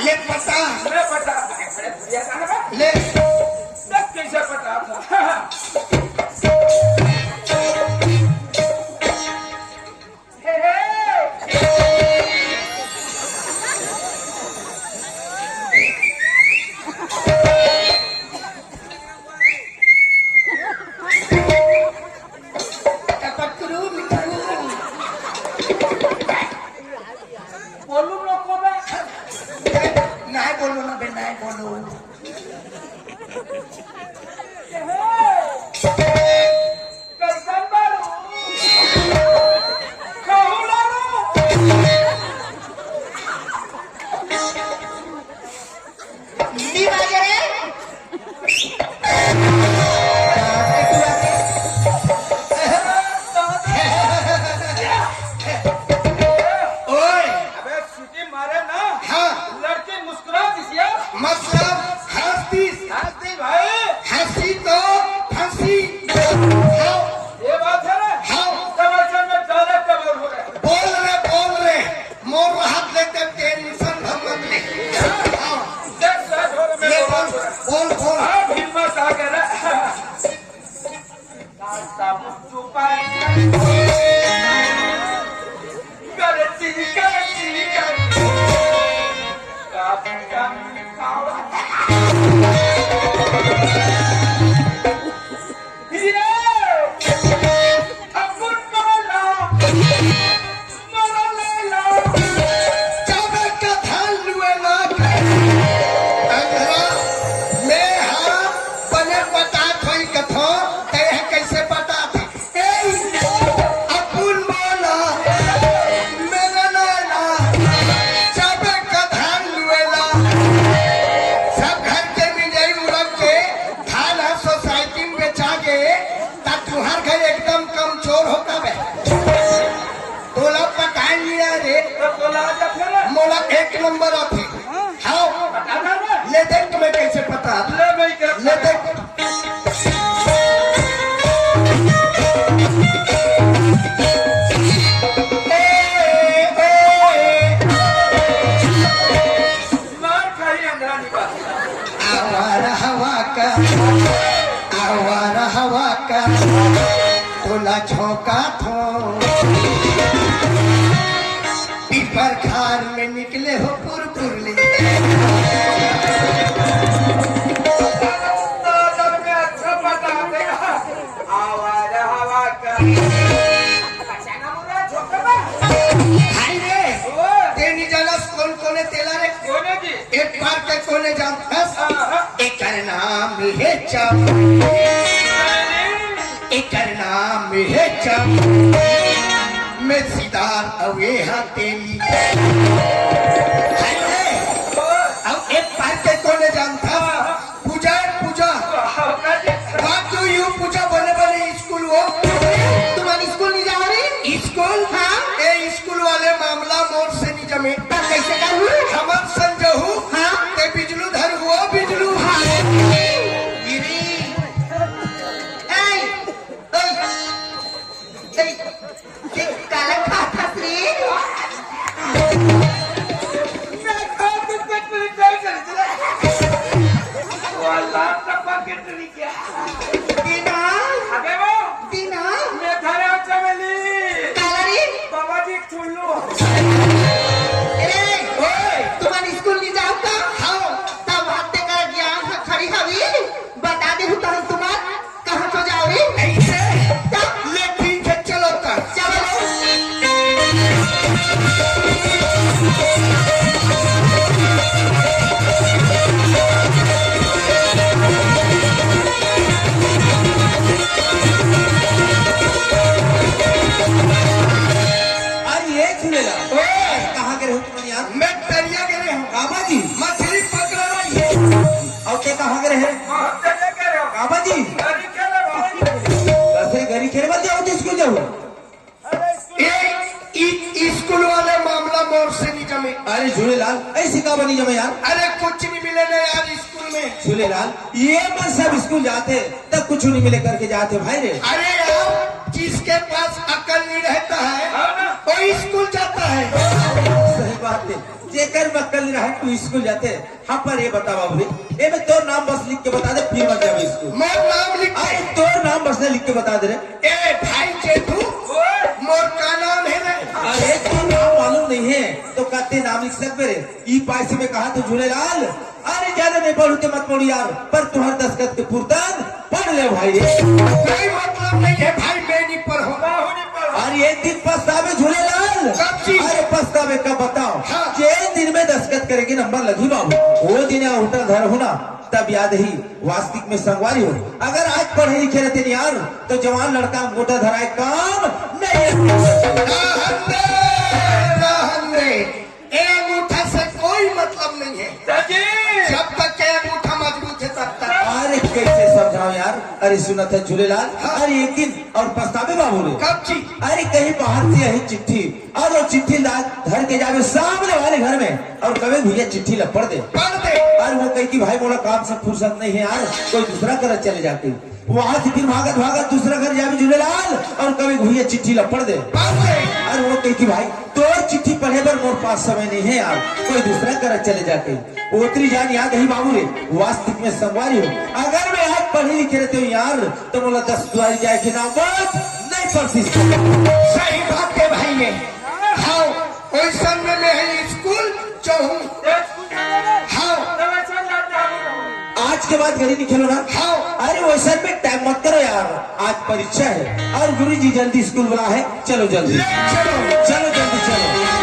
ले पता मैं पता ले कैसे पता था मोला एक नंबर आती हाँ ले देख तुम्हें कैसे पता ले देख आवारा हवा का तोला झोंका थो पीपर खार में निकले हो पुरपुरली अच्छा पता आवारा हवा का हाय रे तेनी जलस कौन कोने तेला रे कोने की एक बार के कोने जानतस एक नाम है चम एक नाम है चम मैं सितार अवे हाँ तेली अब एक बार के कोने जानता पूजा पूजा बात तो यूं पूजा बने बने स्कूल वो तुम्हारी स्कूल नहीं जा रही स्कूल हाँ ए स्कूल वाले मामला मोर से नहीं जमे कैसे करूँ हमर संजहू हाँ ते बिजलू धर हुआ बिजलू हाँ गिरी काला खाता श्री मैं खाते पेट में क्या कर वाला टपके तरी क्या दीना अबे वो दीना मैं थारे चमेली कालारी बाबा जी छोड़ लो ए ओए तुम्हारी स्कूल नहीं जाओ का हाँ तब हाथे का ज्ञान से खड़ी हवी बता दे हूँ तुम तुम्हार कहाँ को जाओगी ऐसे तब ले ठीक है चलो तब चलो कहाँ गए हो तुम यार? मैं दरिया गिरे हूँ काबा जी मछली पकड़ रही है और क्या कहाँ गए हैं? चले कह रहे हो काबा जी अरे क्या लगा कैसे घरी खेल मत जाओ तो स्कूल जाओ ये स्कूल वाले मामला मोर से नहीं जमे अरे झूलेलाल ऐसी काबा नहीं जमे यार अरे कुछ नहीं मिले ना यार स्कूल में झूलेलाल ये मन सब स्कूल जाते तब कुछ नहीं मिले करके जाते भाई रे अरे यार जिसके पास अकल नहीं रहता है वो स्कूल जाता है सही बात है। जेकर मक्कल रहे तू स्कूल जाते। हाँ पर ये बता बाबू ए में तो नाम बस लिख के बता दे फिर मत जावे स्कूल। मोर नाम लिख अरे तो नाम बस लिख के बता दे रे। ए भाई जेठू मोर का नाम है रे? अरे तो नाम मालूम नहीं है तो कहते नाम लिख सकते रे। ई पैसे में कहा तो झूलेलाल। अरे ज्यादा नहीं पढ़ते मत पढ़ी यार पर तुम्हारे दस्तखत के पुरतान पढ़ ले भाई रे। कोई मतलब नहीं है भाई, मैं नहीं पढ़ूंगा। अरे एक दिन पछतावे झूलेलाल। कब जी? अरे पछतावे कब बताओ? हाँ। जिस दिन में दस्तखत करेगी नंबर लगी बाबू वो दिन होटल घर होना तब याद ही वास्तविक में संगवारी हो। अगर आज पढ़े लिखे रहते नहीं यार तो जवान लड़का अंगूठा धराए काम नहीं रहन दे। ए अंगूठा से कोई मतलब नहीं है, जब तक ये अंगूठा मजबूत है तब तक। अरे कैसे समझाओ यार। अरे सुना था झूलेलाल। अरे एक दिन और पछतावे बाबू रे। कब जी? अरे कहीं बाहर से यही चिट्ठी और वो चिट्ठी ला धर के जावे सामने वाले घर में और कभी भैया चिट्ठी लपड़ दे। पढ़ दे। और वो कही कि भाई मोला काम से फुर्सत नहीं है यार कोई दूसरा घर चले जाते। वहां से फिर भागत भागत दूसरा घर जावे झूलेलाल और कभी भैया चिट्ठी लपड़ दे। पढ़ दे। और वो कही कि भाई तो चिट्ठी पढ़े पर मोर पास समय नहीं है यार कोई दूसरा घर चले जाते। उतरी जान याद है बाबू रे वास्तविक में संगवारी हो। अगर मैं आज पढ़े लिखे रहते हूँ यार तो मोला 10 द्वारी जाए के नाम बात नहीं पढ़ती। सही बात है भाई ने। हाँ ओइसन में मैं स्कूल जाऊँ। हाँ आज के बाद गली नहीं खेलो ना। हाँ अरे वैसा में टाइम मत करो यार आज परीक्षा है और गुरुजी जल्दी स्कूल बुला है। चलो जल्दी चलो चलो जल्दी चलो।